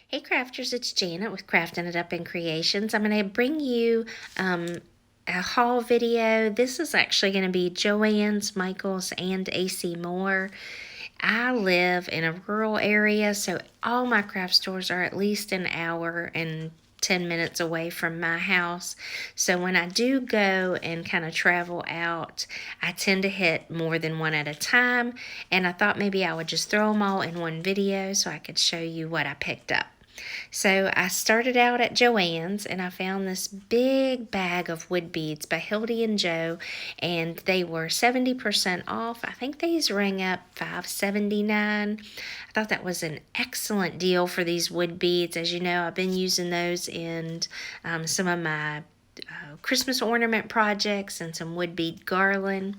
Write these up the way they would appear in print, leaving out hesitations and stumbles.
Hey crafters, it's Janet with Crafting It Up in Creations. I'm going to bring you a haul video. This is actually going to be Joann's, Michael's, and AC Moore. I live in a rural area, so all my craft stores are at least an hour and 10 minutes away from my house. So when I do go and kind of travel out, I tend to hit more than one at a time. And I thought maybe I would just throw them all in one video so I could show you what I picked up. So I started out at Joann's and I found this big bag of wood beads by Hildy and Joe, and they were 70% off. I think these rang up $5.79. I thought that was an excellent deal for these wood beads. As you know, I've been using those in some of my Christmas ornament projects and some wood bead garland.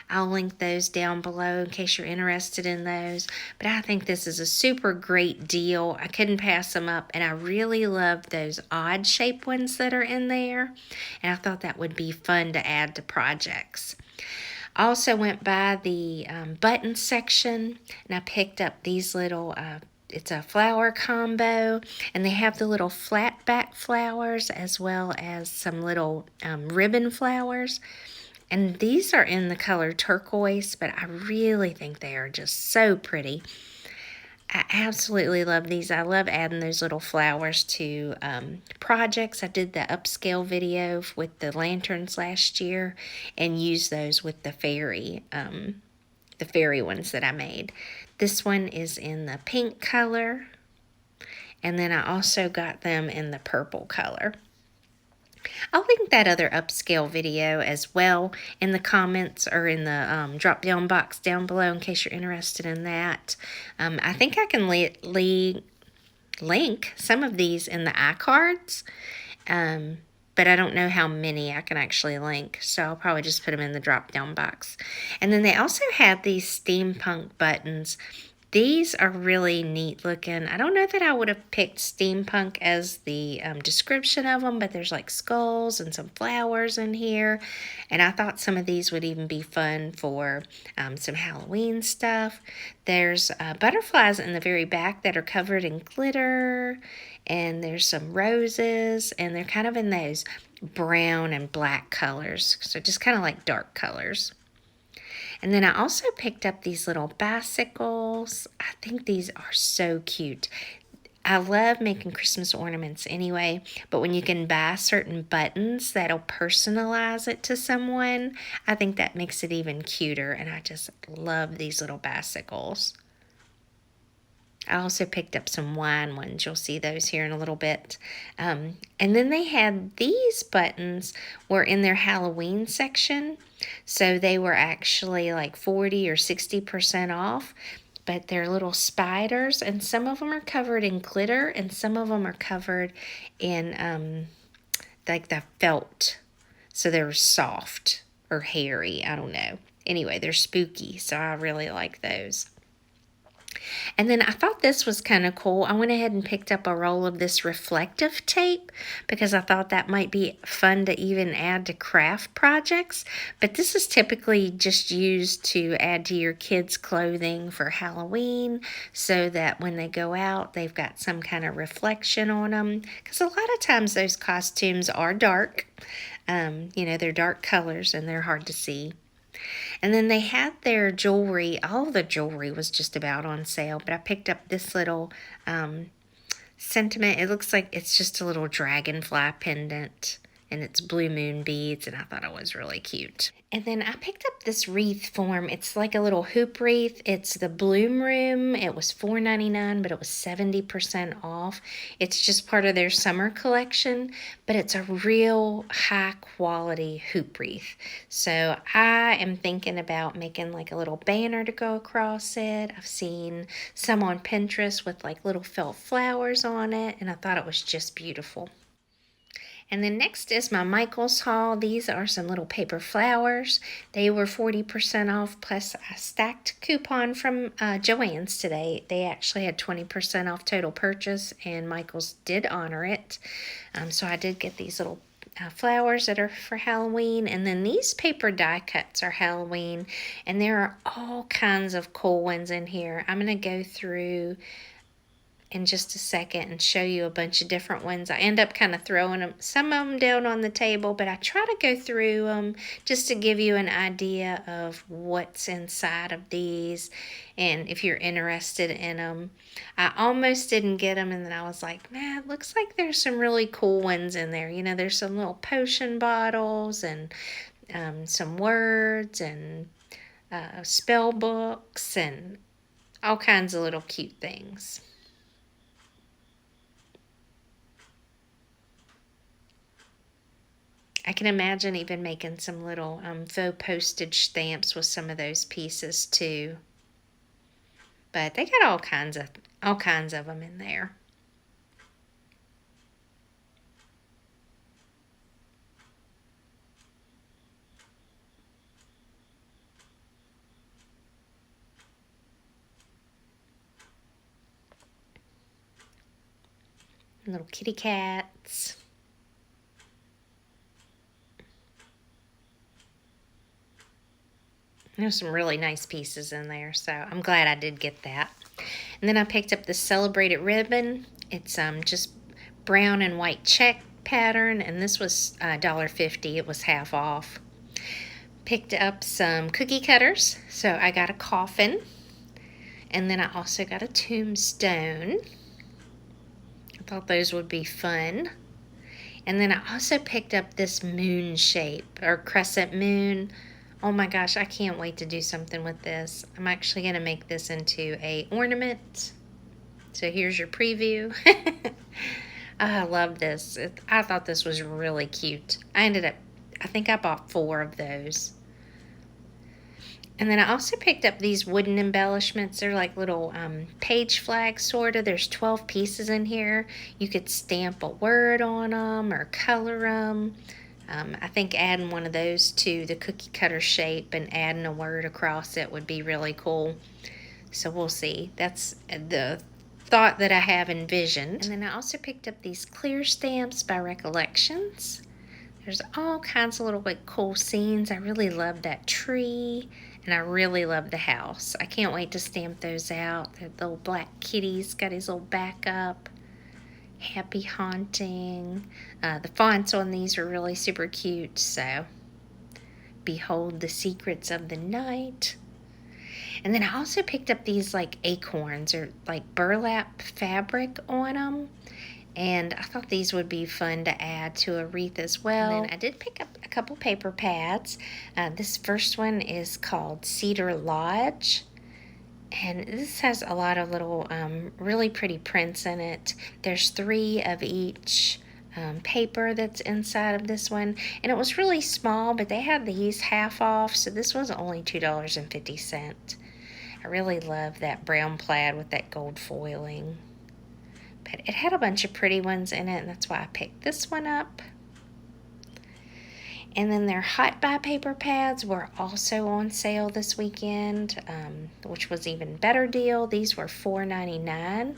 I'll link those down below in case you're interested in those. But I think this is a super great deal. I couldn't pass them up, and I really love those odd shape ones that are in there. And I thought that would be fun to add to projects. I also went by the button section, and I picked up these little it's a flower combo, and they have the little flat back flowers as well as some little ribbon flowers. And these are in the color turquoise, but I really think they are just so pretty. I absolutely love these. I love adding those little flowers to projects. I did the upscale video with the lanterns last year and used those with the fairy ones that I made. This one is in the pink color, and then I also got them in the purple color. I'll link that other upscale video as well in the comments or in the drop down box down below in case you're interested in that. I think I can link some of these in the iCards, but I don't know how many I can actually link, so I'll probably just put them in the drop down box. And then they also have these steampunk buttons. These are really neat looking. I don't know that I would have picked steampunk as the description of them, but there's like skulls and some flowers in here. And I thought some of these would even be fun for some Halloween stuff. There's butterflies in the very back that are covered in glitter. And there's some roses, and they're kind of in those brown and black colors. So just kind of like dark colors. And then I also picked up these little bicycles. I think these are so cute. I love making Christmas ornaments anyway, but when you can buy certain buttons that'll personalize it to someone, I think that makes it even cuter, and I just love these little bicycles. I also picked up some wine ones. You'll see those here in a little bit. And then they had these buttons were in their Halloween section. So they were actually like 40 or 60% off. But they're little spiders, and some of them are covered in glitter, and some of them are covered in like the felt. So they're soft or hairy. I don't know. Anyway, they're spooky, so I really like those. And then I thought this was kind of cool. I went ahead and picked up a roll of this reflective tape because I thought that might be fun to even add to craft projects. But this is typically just used to add to your kids' clothing for Halloween so that when they go out, they've got some kind of reflection on them. Because a lot of times those costumes are dark. They're dark colors and they're hard to see. And then they had their jewelry. All the jewelry was just about on sale. But I picked up this little sentiment. It looks like it's just a little dragonfly pendant. And it's blue moon beads. And I thought it was really cute. And then I picked up this wreath form. It's like a little hoop wreath. It's the Bloom Room. It was $4.99, but it was 70% off. It's just part of their summer collection, but it's a real high quality hoop wreath. So I am thinking about making like a little banner to go across it. I've seen some on Pinterest with like little felt flowers on it, and I thought it was just beautiful. And then next is my Michael's haul. These are some little paper flowers. They were 40% off, plus a stacked coupon from Joann's today. They actually had 20% off total purchase, and Michael's did honor it. So I did get these little flowers that are for Halloween. And then these paper die cuts are Halloween, and there are all kinds of cool ones in here. I'm going to go through in just a second and show you a bunch of different ones. I end up kind of throwing some of them down on the table, but I try to go through them just to give you an idea of what's inside of these and if you're interested in them. I almost didn't get them, and then I was like, man, it looks like there's some really cool ones in there. You know, there's some little potion bottles and some words and spell books and all kinds of little cute things. I can imagine even making some little faux postage stamps with some of those pieces too. But they got all kinds of them in there. Little kitty cats. There's some really nice pieces in there, so I'm glad I did get that. And then I picked up this celebrated ribbon. It's just brown and white check pattern, and this was $1.50. It was half off. Picked up some cookie cutters, so I got a coffin, and then I also got a tombstone. I thought those would be fun. And then I also picked up this moon shape, or crescent moon. Oh my gosh, I can't wait to do something with this. I'm actually going to make this into a ornament. So here's your preview. I love this. I thought this was really cute. I think I bought 4 of those. And then I also picked up these wooden embellishments. They're like little page flags, sort of. There's 12 pieces in here. You could stamp a word on them or color them. I think adding one of those to the cookie cutter shape and adding a word across it would be really cool. So we'll see. That's the thought that I have envisioned. And then I also picked up these clear stamps by Recollections. There's all kinds of little cool scenes. I really love that tree, and I really love the house. I can't wait to stamp those out. The little black kitties got his little back up. Happy haunting. The fonts on these are really super cute. So, behold the secrets of the night. And then I also picked up these like acorns or like burlap fabric on them. And I thought these would be fun to add to a wreath as well. And then I did pick up a couple paper pads. This first one is called Cedar Lodge. And this has a lot of little really pretty prints in it. There's 3 of each paper that's inside of this one. And it was really small, but they had these half off. So this was only $2.50. I really love that brown plaid with that gold foiling. But it had a bunch of pretty ones in it, and that's why I picked this one up. And then their Hot Buy paper pads were also on sale this weekend, which was even better deal. These were $4.99,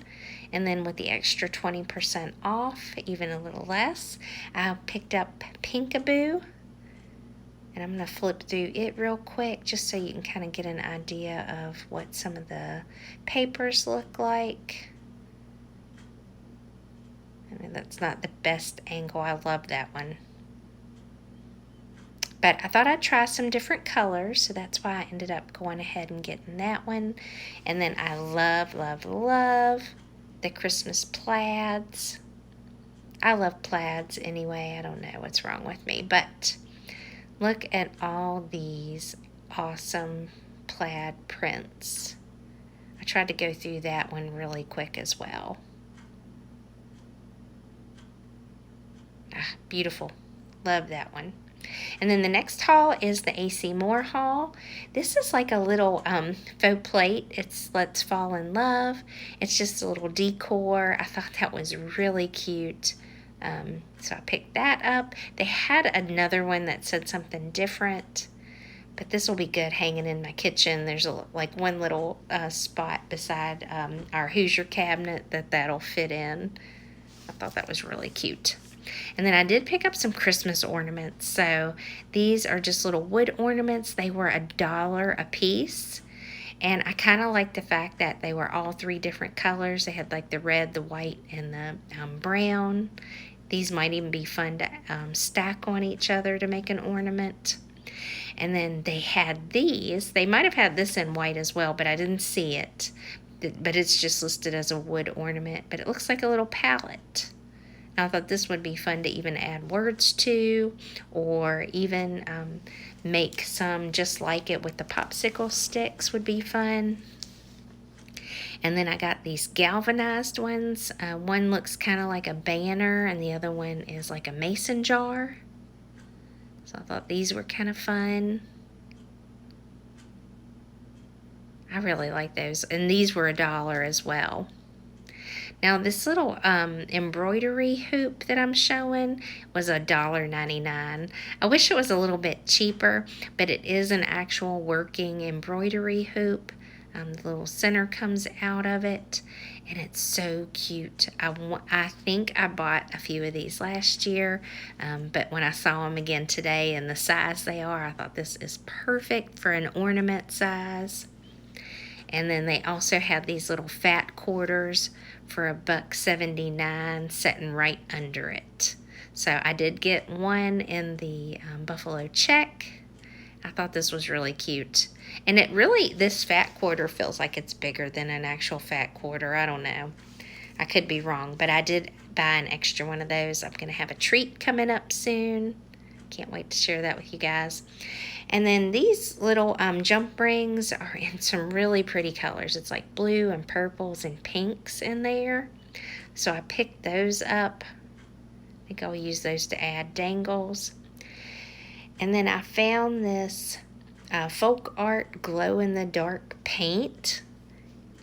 and then with the extra 20% off, even a little less, I picked up Pinkaboo. And I'm going to flip through it real quick just so you can kind of get an idea of what some of the papers look like. I mean, that's not the best angle. I love that one. But I thought I'd try some different colors, so that's why I ended up going ahead and getting that one. And then I love, love, love the Christmas plaids. I love plaids anyway. I don't know what's wrong with me. But look at all these awesome plaid prints. I tried to go through that one really quick as well. Beautiful. Love that one. And then the next haul is the AC Moore haul. This is like a little faux plate. It's Let's Fall in Love. It's just a little decor. I thought that was really cute. So I picked that up. They had another one that said something different, but this will be good hanging in my kitchen. There's one little spot beside our Hoosier cabinet that'll fit in. I thought that was really cute. And then I did pick up some Christmas ornaments. So these are just little wood ornaments. They were $1 a piece. And I kind of like the fact that they were all three different colors. They had like the red, the white, and the brown. These might even be fun to stack on each other to make an ornament. And then they had these. They might have had this in white as well, but I didn't see it. But it's just listed as a wood ornament. But it looks like a little palette. Now, I thought this would be fun to even add words to, or even make some just like it with the popsicle sticks would be fun. And then I got these galvanized ones. One looks kind of like a banner, and the other one is like a mason jar. So I thought these were kind of fun. I really like those. And these were $1 as well. Now this little embroidery hoop that I'm showing was $1.99. I wish it was a little bit cheaper, but it is an actual working embroidery hoop. The little center comes out of it, and it's so cute. I think I bought a few of these last year, but when I saw them again today and the size they are, I thought this is perfect for an ornament size. And then they also have these little fat quarters for $1.79 sitting right under it. So I did get one in the buffalo check. I thought this was really cute. And this fat quarter feels like it's bigger than an actual fat quarter. I don't know. I could be wrong, but I did buy an extra one of those. I'm going to have a treat coming up soon. Can't wait to share that with you guys. And then these little jump rings are in some really pretty colors. It's like blue and purples and pinks in there. So I picked those up. I think I'll use those to add dangles. And then I found this folk art glow-in-the-dark paint.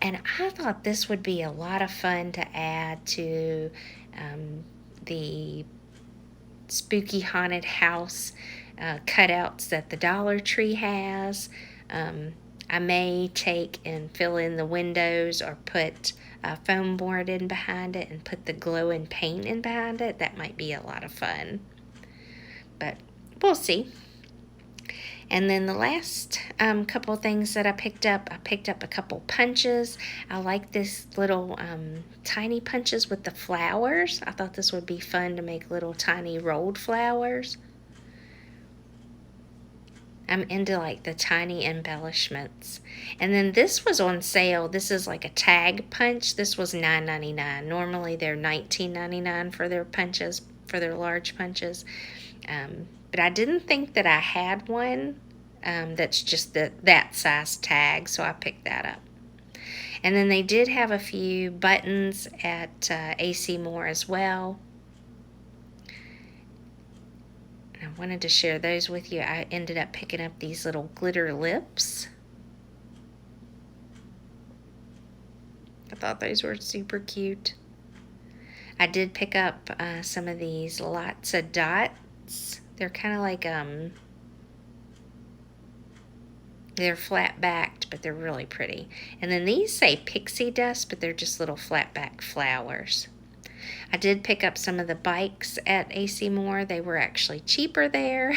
And I thought this would be a lot of fun to add to the spooky haunted house cutouts that the Dollar Tree has. I may take and fill in the windows or put a foam board in behind it and put the glowing paint in behind it. That might be a lot of fun. But we'll see. And then the last couple of things that I picked up a couple punches. I like this little tiny punches with the flowers. I thought this would be fun to make little tiny rolled flowers. I'm into like the tiny embellishments. And then this was on sale. This is like a tag punch. This was $9.99. Normally they're $19.99 for their punches, for their large punches. But I didn't think that I had one that's just that size tag, so I picked that up. And then they did have a few buttons at AC Moore as well. I wanted to share those with you. I ended up picking up these little glitter lips. I thought those were super cute. I did pick up some of these lots of dots. They're kind of like, they're flat backed, but they're really pretty. And then these say pixie dust, but they're just little flat back flowers. I did pick up some of the bikes at AC Moore. They were actually cheaper there.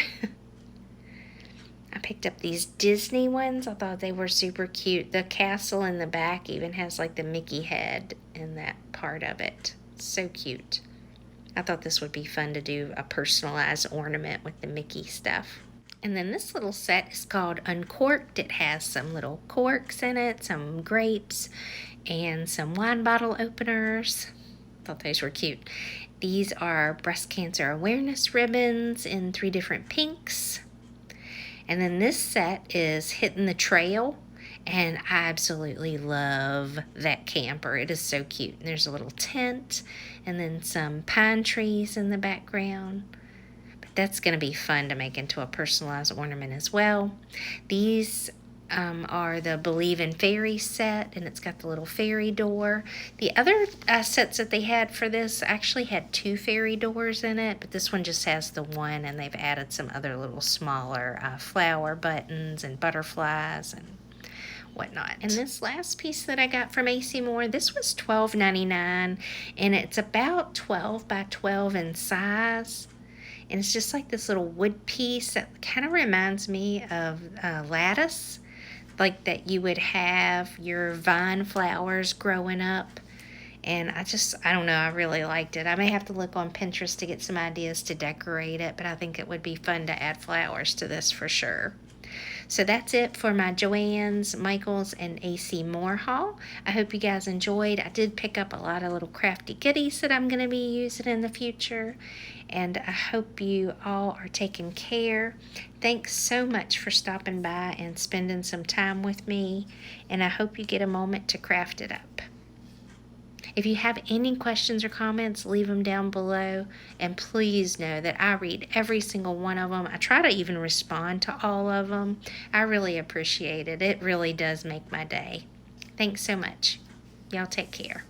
I picked up these Disney ones. I thought they were super cute. The castle in the back even has like the Mickey head in that part of it. So cute. I thought this would be fun to do a personalized ornament with the Mickey stuff. And then this little set is called Uncorked. It has some little corks in it, some grapes, and some wine bottle openers. Thought those were cute. These are breast cancer awareness ribbons in 3 different pinks. And then this set is Hitting the Trail. And I absolutely love that camper. It is so cute. And there's a little tent and then some pine trees in the background. But that's going to be fun to make into a personalized ornament as well. These are the Believe in Fairy set, and it's got the little fairy door. The other sets that they had for this actually had 2 fairy doors in it, but this one just has the one, and they've added some other little smaller flower buttons and butterflies and whatnot. And this last piece that I got from AC Moore, this was $12.99, and it's about 12 by 12 in size. And it's just like this little wood piece that kind of reminds me of lattice. like that you would have your vine flowers growing up. And I don't know, I really liked it. I may have to look on Pinterest to get some ideas to decorate it, but I think it would be fun to add flowers to this for sure. So that's it for my Joann's, Michael's, and AC Moore haul. I hope you guys enjoyed. I did pick up a lot of little crafty goodies that I'm going to be using in the future. And I hope you all are taking care. Thanks so much for stopping by and spending some time with me. And I hope you get a moment to craft it up. If you have any questions or comments, leave them down below. And please know that I read every single one of them. I try to even respond to all of them. I really appreciate it. It really does make my day. Thanks so much. Y'all take care.